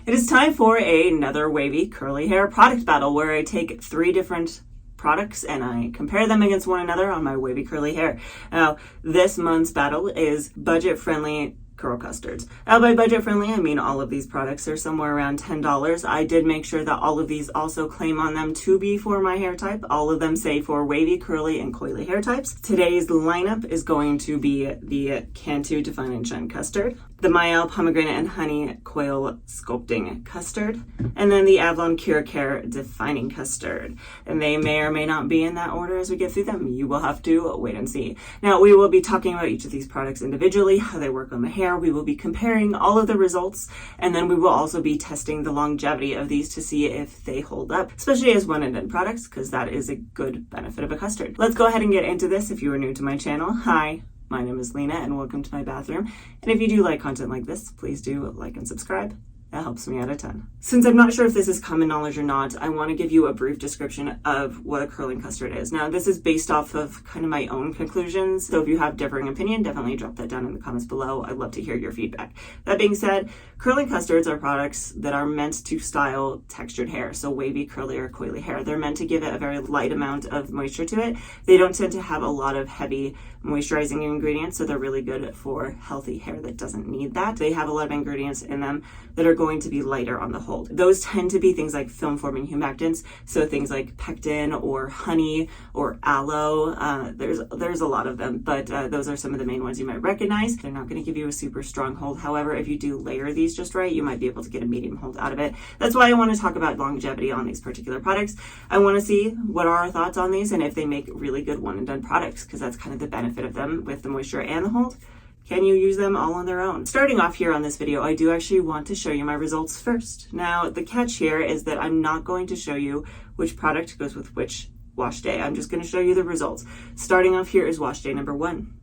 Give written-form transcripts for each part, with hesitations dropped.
It is time for another Wavy curly hair product battle where I take 3 different products and I compare them against one another on my wavy curly hair. Now, this month's battle is budget-friendly curl custards. Now, by budget friendly, I mean all of these products are somewhere around $10. I did make sure that all of these also claim on them to be for my hair type. All of them say for wavy, curly, and coily hair types. Today's lineup is going to be the Cantu Define and Shine Custard, the Mielle Pomegranate and Honey Coil Sculpting Custard, and then the Avalon Keracare Defining Custard. And they may or may not be in that order as we get through them. You will have to wait and see. Now, we will be talking about each of these products individually, how they work on the hair. We will be comparing all of the results, and then we will also be testing the longevity of these to see if they hold up, especially as one and done products, because that is a good benefit of a custard. Let's go ahead and get into this. If you are new to my channel, hi. My name is Lena and welcome to my bathroom. And if you do like content like this, please do like and subscribe. That helps me out a ton. Since I'm not sure if this is common knowledge or not, I want to give you a brief description of what a curling custard is. Now, this is based off of kind of my own conclusions. So if you have differing opinion, definitely drop that down in the comments below. I'd love to hear your feedback. That being said, curling custards are products that are meant to style textured hair. So wavy, curly, or coily hair. They're meant to give it a very light amount of moisture to it. They don't tend to have a lot of heavy moisturizing ingredients, so they're really good for healthy hair that doesn't need that. They have a lot of ingredients in them that are going to be lighter on the hold. Those tend to be things like film forming humectants, so things like pectin or honey or aloe. There's a lot of them, but those are some of the main ones you might recognize. They're not going to give you a super strong hold. However, if you do layer these just right, you might be able to get a medium hold out of it. That's why I want to talk about longevity on these particular products. I want to see what are our thoughts on these and if they make really good one and done products, because that's kind of the benefit of them with the moisture and the hold. Can you use them all on their own? Starting off here on this video, I do actually want to show you my results first. Now, the catch here is that I'm not going to show you which product goes with which wash day. I'm just going to show you the results. Starting off here is wash day number 1.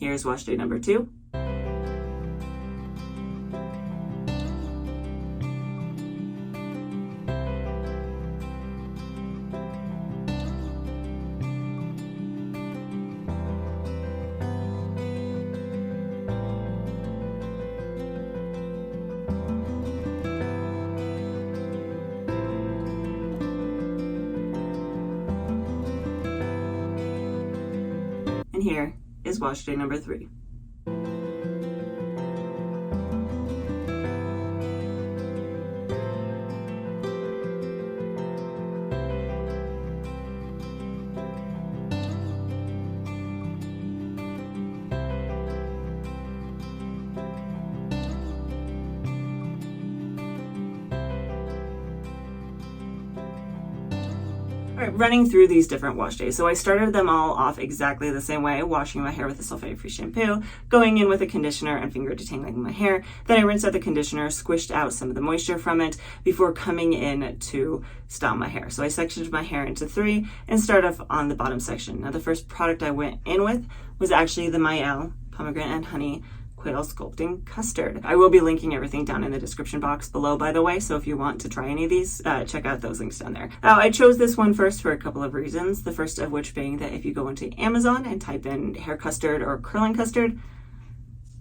Here's wash day number 2. And here is wash day number 3. All right, running through these different wash days. So I started them all off exactly the same way, washing my hair with a sulfate-free shampoo, going in with a conditioner and finger detangling my hair. Then I rinsed out the conditioner, squished out some of the moisture from it before coming in to style my hair. So I sectioned my hair into 3 and started off on the bottom section. Now, the first product I went in with was actually the Mielle Pomegranate and Honey Coil Sculpting Custard. I will be linking everything down in the description box below, by the way, so if you want to try any of these, check out those links down there. I chose this one first for a couple of reasons, the first of which being that if you go into Amazon and type in hair custard or curling custard,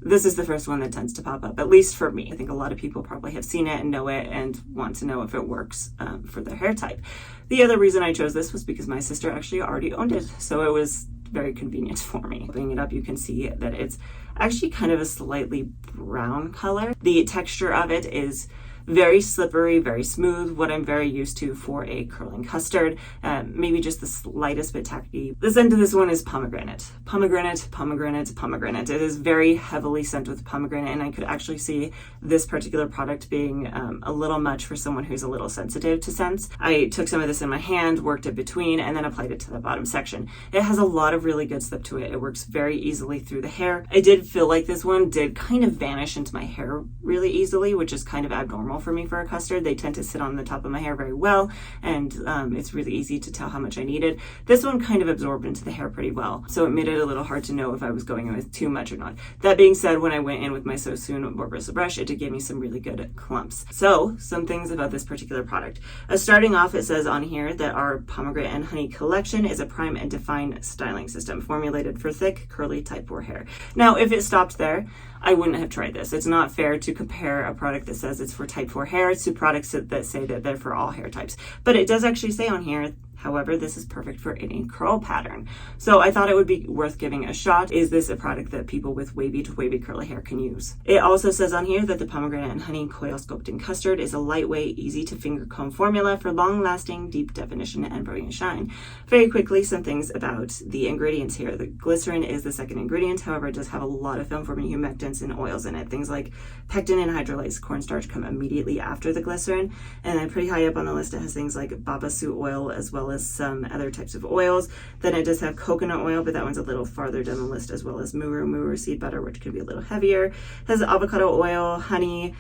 this is the first one that tends to pop up, at least for me. I think a lot of people probably have seen it and know it and want to know if it works for their hair type. The other reason I chose this was because my sister actually already owned it, so it was very convenient for me. Opening it up, you can see that it's actually kind of a slightly brown color. The texture of it is very slippery, very smooth, what I'm very used to for a curling custard. Maybe just the slightest bit tacky. The scent of this one is pomegranate. Pomegranate, pomegranate, pomegranate. It is very heavily scented with pomegranate, and I could actually see this particular product being a little much for someone who's a little sensitive to scents. I took some of this in my hand, worked it between, and then applied it to the bottom section. It has a lot of really good slip to it. It works very easily through the hair. I did feel like this one did kind of vanish into my hair really easily, which is kind of abnormal normal for me for a custard. They tend to sit on the top of my hair very well, and it's really easy to tell how much I needed. This one kind of absorbed into the hair pretty well, so it made it a little hard to know if I was going in with too much or not. That being said, when I went in with my So Soon more bristle brush, it did give me some really good clumps. So some things about this particular product. Starting off, it says on here that our pomegranate and honey collection is a prime and define styling system formulated for thick, curly type 4 hair. Now, if it stopped there, I wouldn't have tried this. It's not fair to compare a product that says it's for type 4 hair to products that say that they're for all hair types. But it does actually say on here, however, this is perfect for any curl pattern. So I thought it would be worth giving a shot. Is this a product that people with wavy to wavy curly hair can use? It also says on here that the pomegranate and honey coil sculpting custard is a lightweight, easy to finger comb formula for long lasting, deep definition and brilliant shine. Very quickly, some things about the ingredients here. The glycerin is the second ingredient. However, it does have a lot of film forming humectants and oils in it. Things like pectin and hydrolyzed cornstarch come immediately after the glycerin. And then pretty high up on the list, it has things like babasu oil as well as some other types of oils. Then it does have coconut oil, but that one's a little farther down the list, as well as muru seed butter, which could be a little heavier. It has avocado oil, honey,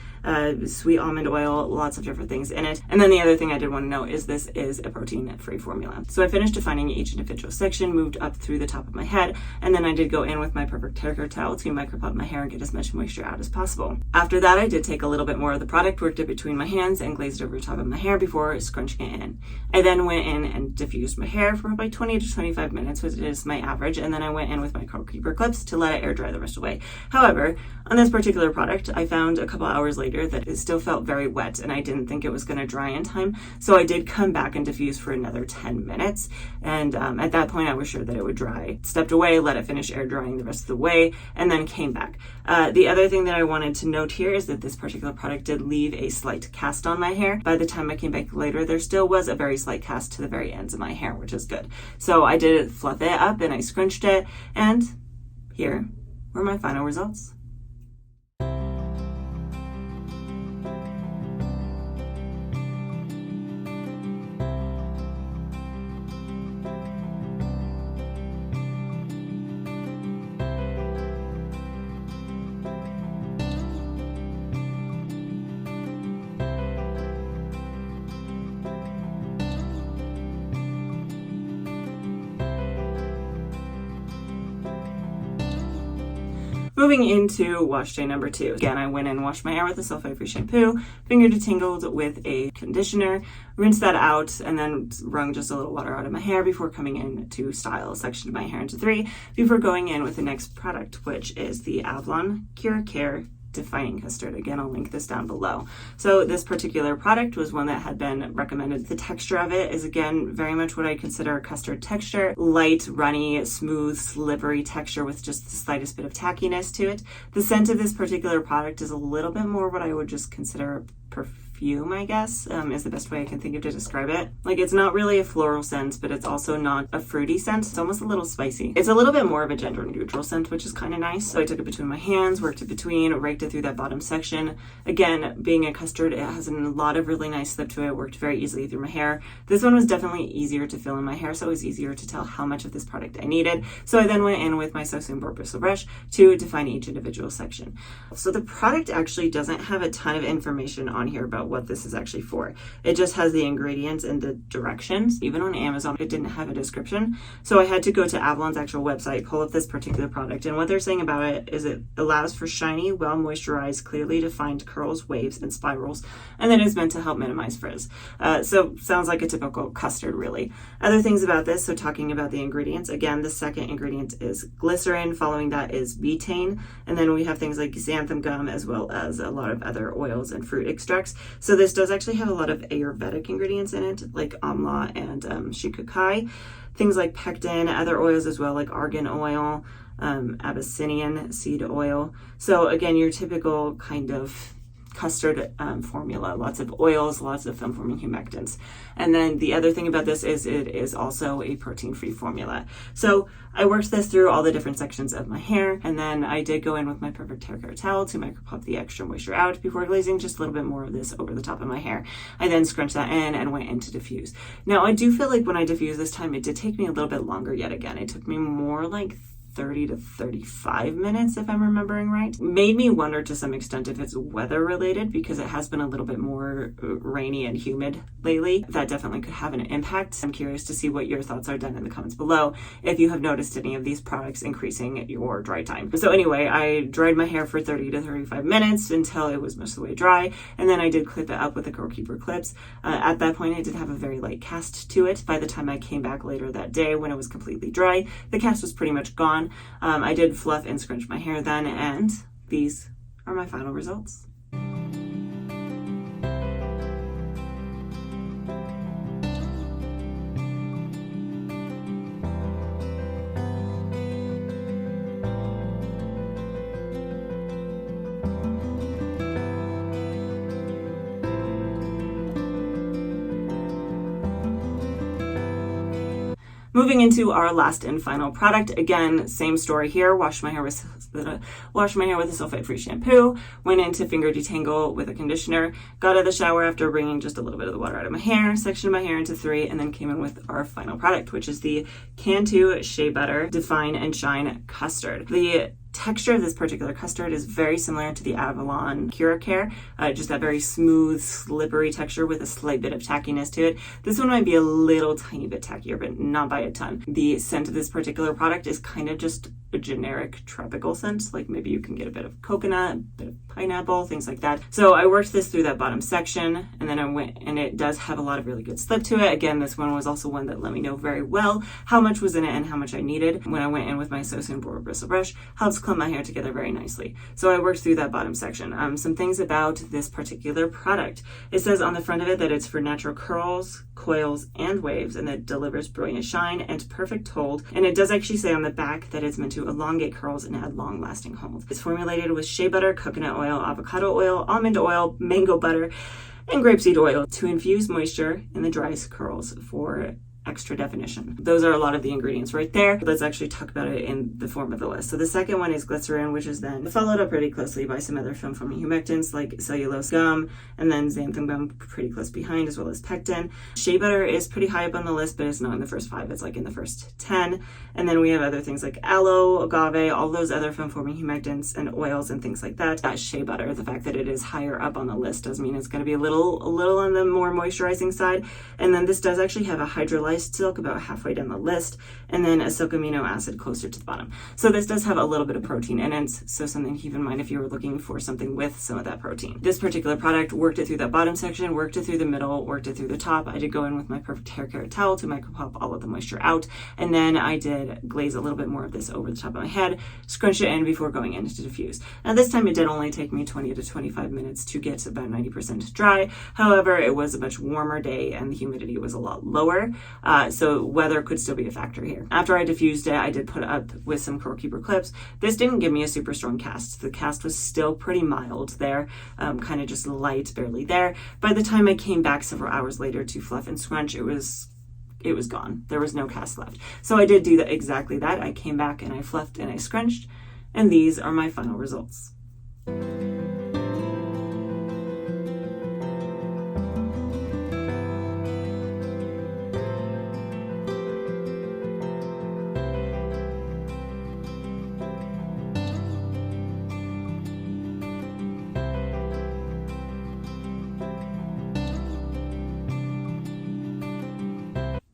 sweet almond oil, lots of different things in it. And then the other thing I did want to note is this is a protein-free formula. So I finished defining each individual section, moved up through the top of my head, and then I did go in with my perfect Keracare towel to micropop my hair and get as much moisture out as possible. After that, I did take a little bit more of the product, worked it between my hands, and glazed it over the top of my hair before scrunching it in. I then went in and diffused my hair for about 20 to 25 minutes, which is my average, and then I went in with my curl keeper clips to let it air dry the rest away. However, on this particular product, I found a couple hours later that it still felt very wet, and I didn't think it was going to dry in time, so I did come back and diffuse for another 10 minutes, and at that point I was sure that it would dry. Stepped away, let it finish air drying the rest of the way, and then came back. The other thing that I wanted to note here is that this particular product did leave a slight cast on my hair. By the time I came back later, there still was a very slight cast to the very ends of my hair, which is good. So I did fluff it up and I scrunched it, and here were my final results. Moving into wash day number 2. Again, I went and washed my hair with a sulfate-free shampoo, finger detangled with a conditioner, rinsed that out, and then wrung just a little water out of my hair before coming in to style a section of my hair into 3 before going in with the next product, which is the Avalon Keracare Defining Custard. Again, I'll link this down below. So this particular product was one that had been recommended. The texture of it is, again, very much what I consider a custard texture. Light, runny, smooth, slippery texture with just the slightest bit of tackiness to it. The scent of this particular product is a little bit more what I would just consider perfume, I guess, is the best way I can think of to describe it. Like, it's not really a floral scent, but it's also not a fruity scent. It's almost a little spicy. It's a little bit more of a gender neutral scent, which is kind of nice. So I took it between my hands, worked it between, raked it through that bottom section. Again, being a custard, it has a lot of really nice slip to it. Worked very easily through my hair. This one was definitely easier to fill in my hair, so it was easier to tell how much of this product I needed. So I then went in with my So Soon bristle brush to define each individual section. So the product actually doesn't have a ton of information on here about what this is actually for. It just has the ingredients and the directions. Even on Amazon, it didn't have a description. So I had to go to Avalon's actual website, pull up this particular product, and what they're saying about it is it allows for shiny, well moisturized, clearly defined curls, waves, and spirals, and then is meant to help minimize frizz. So sounds like a typical custard, really. Other things about this, so talking about the ingredients, again, the second ingredient is glycerin, following that is betaine, and then we have things like xanthan gum, as well as a lot of other oils and fruit extracts. So this does actually have a lot of Ayurvedic ingredients in it, like amla and shikakai. Things like pectin, other oils as well, like argan oil, Abyssinian seed oil. So again, your typical kind of custard formula, lots of oils, lots of film forming humectants. And then the other thing about this is it is also a protein-free formula. So I worked this through all the different sections of my hair, and then I did go in with my perfect Keracare towel to micropop the extra moisture out before glazing just a little bit more of this over the top of my hair. I then scrunched that in and went in to diffuse. Now I do feel like when I diffused this time, it did take me a little bit longer yet again. It took me more like 30 to 35 minutes, if I'm remembering right. Made me wonder to some extent if it's weather related, because it has been a little bit more rainy and humid lately. That definitely could have an impact. I'm curious to see what your thoughts are down in the comments below if you have noticed any of these products increasing your dry time. So anyway, I dried my hair for 30 to 35 minutes until it was most of the way dry, and then I did clip it up with the Curl Keeper clips. At that point, I did have a very light cast to it. By the time I came back later that day when it was completely dry, the cast was pretty much gone. I did fluff and scrunch my hair then, and these are my final results. Moving into our last and final product, again, same story here. Washed my hair with a sulfate-free shampoo, went into finger detangle with a conditioner, got out of the shower after bringing just a little bit of the water out of my hair, sectioned my hair into 3, and then came in with our final product, which is the Cantu Shea Butter Define and Shine Custard. The texture of this particular custard is very similar to the Avalon Keracare, just that very smooth, slippery texture with a slight bit of tackiness to it. This one might be a little tiny bit tackier, but not by a ton. The scent of this particular product is kind of just a generic tropical scent, like maybe you can get a bit of coconut, a bit of pineapple, things like that. So I worked this through that bottom section, and then I went, and it does have a lot of really good slip to it. Again, this one was also one that let me know very well how much was in it and how much I needed. When I went in with my Sosin Boar Bristle Brush, helps clump my hair together very nicely. So I worked through that bottom section. Some things about this particular product. It says on the front of it that it's for natural curls, coils, and waves, and that it delivers brilliant shine and perfect hold. And it does actually say on the back that it's meant to elongate curls and add long-lasting hold. It's formulated with shea butter, coconut oil, avocado oil, almond oil, mango butter, and grapeseed oil to infuse moisture in the driest curls for extra definition. Those are a lot of the ingredients right there. Let's actually talk about it in the form of the list. So the second one is glycerin, which is then followed up pretty closely by some other film-forming humectants like cellulose gum, and then xanthan gum pretty close behind, as well as pectin. Shea butter is pretty high up on the list, but it's not in the first 5. It's like in the first 10. And then we have other things like aloe, agave, all those other film-forming humectants and oils and things like that. That shea butter, the fact that it is higher up on the list does mean it's going to be a little on the more moisturizing side. And then this does actually have a hydrolyzed silk about halfway down the list, and then a silk amino acid closer to the bottom. So this does have a little bit of protein in it, so something to keep in mind if you were looking for something with some of that protein. This particular product worked it through that bottom section, worked it through the middle, worked it through the top. I did go in with my perfect hair care towel to micro pop all of the moisture out, and then I did glaze a little bit more of this over the top of my head, scrunch it in before going in to diffuse. Now this time it did only take me 20 to 25 minutes to get about 90% dry. However, it was a much warmer day and the humidity was a lot lower. So weather could still be a factor here. After I diffused it, I did put it up with some Curl Keeper clips. This didn't give me a super strong cast. The cast was still pretty mild there, kind of just light, barely there. By the time I came back several hours later to fluff and scrunch, it was gone. There was no cast left. So I did do that, exactly that. I came back and I fluffed and I scrunched, and these are my final results.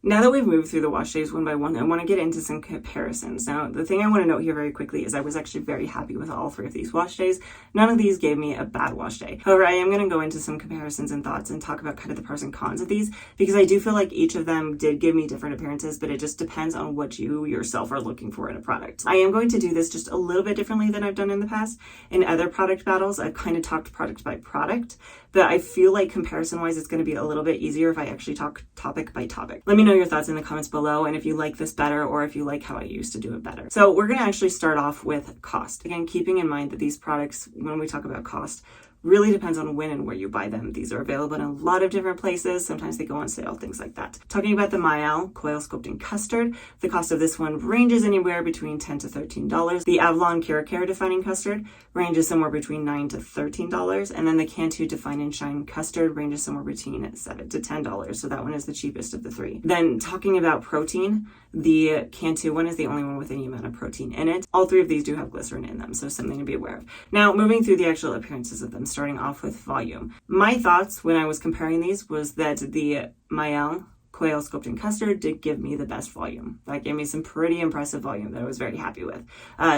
Now that we've moved through the wash days one by one, I want to get into some comparisons. Now, the thing I want to note here very quickly is I was actually very happy with all 3 of these wash days. None of these gave me a bad wash day. However, I am going to go into some comparisons and thoughts and talk about kind of the pros and cons of these, because I do feel like each of them did give me different appearances, but it just depends on what you yourself are looking for in a product. I am going to do this just a little bit differently than I've done in the past. In other product battles, I've kind of talked product by product, but I feel like comparison-wise, it's going to be a little bit easier if I actually talk topic by topic. Let me know your thoughts in the comments below, and if you like this better or if you like how I used to do it better. So we're going to actually start off with cost. Again, keeping in mind that these products, when we talk about cost, Really depends on when and where you buy them. These are available in a lot of different places. Sometimes they go on sale, things like that. Talking about the Mielle Coil Sculpting Custard, the cost of this one ranges anywhere between $10 to $13. The Avalon Keracare Defining Custard ranges somewhere between $9 to $13. And then the Cantu Define and Shine Custard ranges somewhere between $7 to $10. So that one is the cheapest of the three. Then talking about protein, the Cantu one is the only one with any amount of protein in it. All three of these do have glycerin in them, so something to be aware of. Now, moving through the actual appearances of them, starting off with volume. My thoughts when I was comparing these was that the Mielle Coil Sculpting Custard did give me the best volume. That gave me some pretty impressive volume that I was very happy with.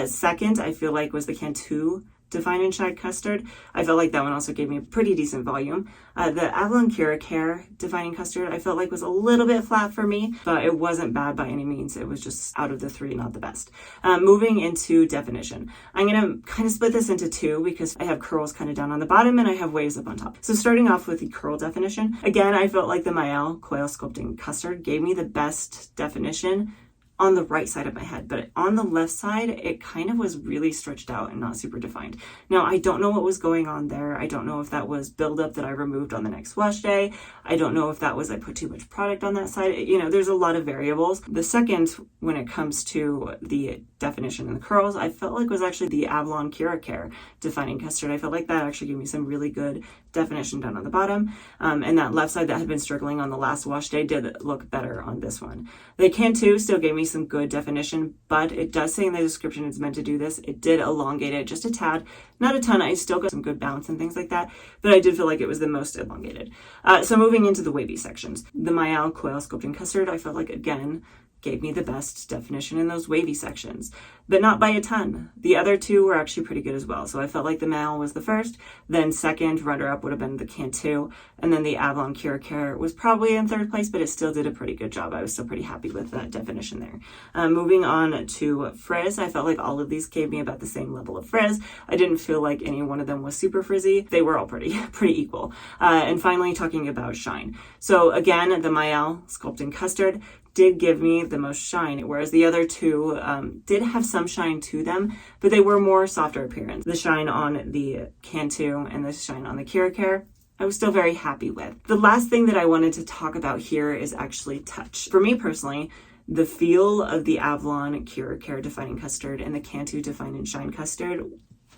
Second, I feel like was the Cantu Define and Shine Custard. I felt like that one also gave me a pretty decent volume. The Avalon Keracare Defining Custard, I felt like was a little bit flat for me, but it wasn't bad by any means. It was just out of the three, not the best. Moving into definition. I'm going to kind of split this into two because I have curls kind of down on the bottom and I have waves up on top. So starting off with the curl definition, again, I felt like the Mielle Coil Sculpting Custard gave me the best definition on the right side of my head, but on the left side, it kind of was really stretched out and not super defined. Now, I don't know what was going on there. I don't know if that was buildup that I removed on the next wash day. I don't know if that was I put too much product on that side. You know, there's a lot of variables. The second, when it comes to the definition and the curls, I felt like was actually the Avalon Keracare Defining Custard. I felt like that actually gave me some really good definition down on the bottom. And that left side that had been struggling on the last wash day did look better on this one. The Cantu still gave me some good definition, but it does say in the description it's meant to do this. It did elongate it just a tad, not a ton. I still got some good bounce and things like that, but I did feel like it was the most elongated. So moving into the wavy sections, the Mielle Coil Sculpting Custard, I felt like again gave me the best definition in those wavy sections, but not by a ton. The other two were actually pretty good as well. So I felt like the Mielle was the first, then second runner-up would have been the Cantu, and then the Avalon Keracare was probably in third place, but it still did a pretty good job. I was still pretty happy with that definition there. Moving on to frizz, I felt like all of these gave me about the same level of frizz. I didn't feel like any one of them was super frizzy. They were all pretty equal. And finally, talking about shine. So again, the Mielle Sculpting Custard did give me the most shine, whereas the other two did have some shine to them, but they were more softer appearance. The shine on the Cantu and the shine on the Keracare, I was still very happy with. The last thing that I wanted to talk about here is actually touch. For me personally, the feel of the Avalon Keracare Defining Custard and the Cantu Define and Shine Custard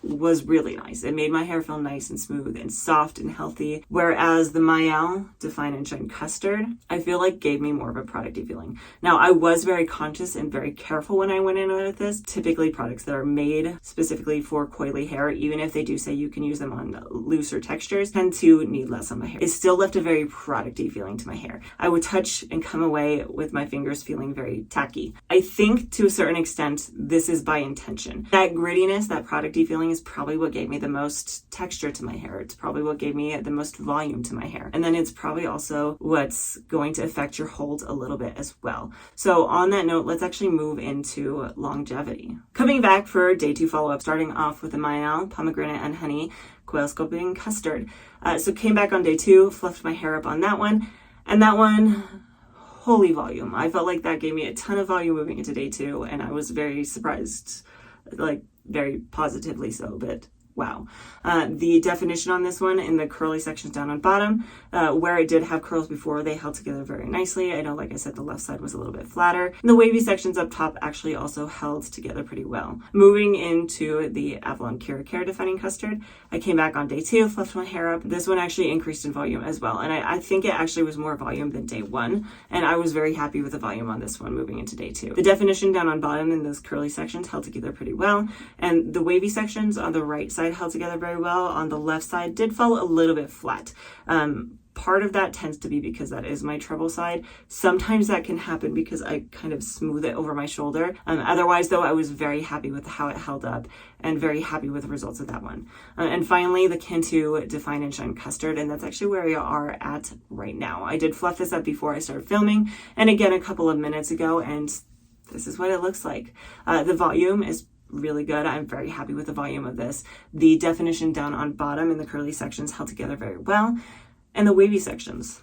was really nice. It made my hair feel nice and smooth and soft and healthy, whereas the Mielle Define and Shine Custard, I feel like gave me more of a producty feeling. Now, I was very conscious and very careful when I went in with this. Typically, products that are made specifically for coily hair, even if they do say you can use them on looser textures, tend to need less on my hair. It still left a very producty feeling to my hair. I would touch and come away with my fingers feeling very tacky. I think to a certain extent, this is by intention. That grittiness, that producty feeling is probably what gave me the most texture to my hair. It's probably what gave me the most volume to my hair. And then it's probably also what's going to affect your hold a little bit as well. So on that note, let's actually move into longevity. Coming back for day 2 follow-up, starting off with the Mielle Pomegranate and Honey Coil Sculpting Custard. So came back on day 2, fluffed my hair up on that one. And that one, holy volume. I felt like that gave me a ton of volume moving into day 2. And I was very surprised, like very positively so, but wow. The definition on this one in the curly sections down on bottom, where it did have curls before, they held together very nicely. I know, like I said, the left side was a little bit flatter. And the wavy sections up top actually also held together pretty well. Moving into the Avalon Keracare Defining Custard, I came back on day 2, fluffed my hair up. This one actually increased in volume as well. And I think it actually was more volume than day 1. And I was very happy with the volume on this one moving into day 2. The definition down on bottom in those curly sections held together pretty well. And the wavy sections on the right side held together very well. On the left side did fall a little bit flat. Part of that tends to be because that is my treble side. Sometimes that can happen because I kind of smooth it over my shoulder. Otherwise, though, I was very happy with how it held up and very happy with the results of that one. And finally, the Cantu Define and Shine Custard, and that's actually where we are at right now. I did fluff this up before I started filming, and again a couple of minutes ago, and this is what it looks like. The volume is really good. I'm very happy with the volume of this. The definition down on bottom in the curly sections held together very well. And the wavy sections.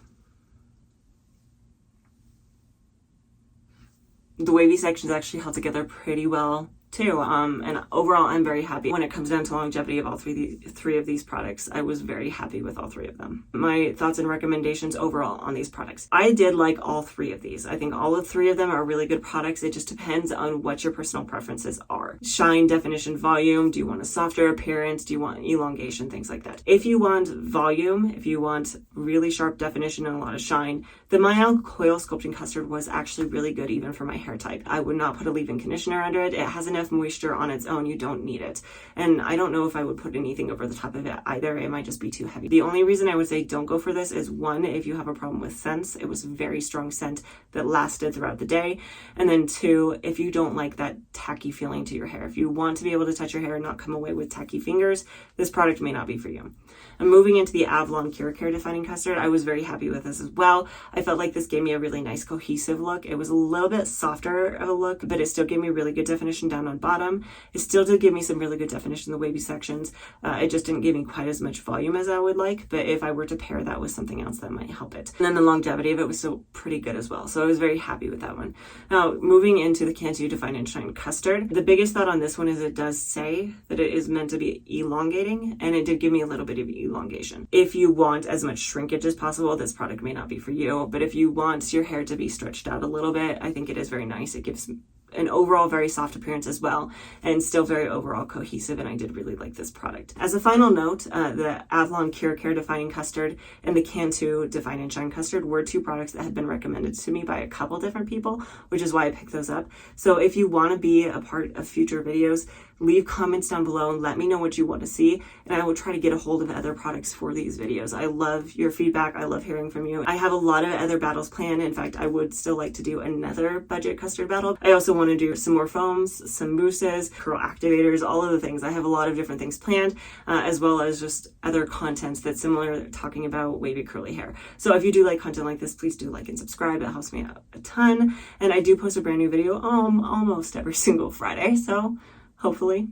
The wavy sections actually held together pretty well too. And overall, I'm very happy. When it comes down to longevity of all three of these products, I was very happy with all three of them. My thoughts and recommendations overall on these products. I did like all three of these. I think all three of them are really good products. It just depends on what your personal preferences are. Shine, definition, volume. Do you want a softer appearance? Do you want elongation? Things like that. If you want volume, if you want really sharp definition and a lot of shine, the Mielle Coil Sculpting Custard was actually really good even for my hair type. I would not put a leave-in conditioner under it. It has enough moisture on its own. You don't need it. And I don't know if I would put anything over the top of it either. It might just be too heavy. The only reason I would say don't go for this is, one, if you have a problem with scents. It was a very strong scent that lasted throughout the day. And then two, if you don't like that tacky feeling to your hair, if you want to be able to touch your hair and not come away with tacky fingers, this product may not be for you. And moving into the Avalon Keracare Defining Custard, I was very happy with this as well. I felt like this gave me a really nice cohesive look. It was a little bit softer of a look, but it still gave me really good definition down on bottom. It still did give me some really good definition in the wavy sections. It just didn't give me quite as much volume as I would like, but if I were to pair that with something else, that might help it. And then the longevity of it was still pretty good as well, so I was very happy with that one. Now, moving into the Cantu Define and Shine Custard, the biggest thought on this one is it does say that it is meant to be elongating, and it did give me a little bit of elongation. If you want as much shrinkage as possible, this product may not be for you, but if you want your hair to be stretched out a little bit, I think it is very nice. It gives an overall very soft appearance as well, and still very overall cohesive, and I did really like this product. As a final note, the Avalon Keracare Defining Custard and the Cantu Define and Shine Custard were two products that had been recommended to me by a couple different people, which is why I picked those up. So if you want to be a part of future videos, leave comments down below and let me know what you want to see, and I will try to get a hold of other products for these videos. I love your feedback. I love hearing from you. I have a lot of other battles planned. In fact, I would still like to do another budget custard battle. I also want to do some more foams, some mousses, curl activators, all of the things. I have a lot of different things planned, as well as just other contents that's similar, talking about wavy curly hair. So if you do like content like this, please do like and subscribe. It helps me out a ton. And I do post a brand new video almost every single Friday. So hopefully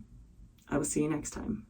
I will see you next time.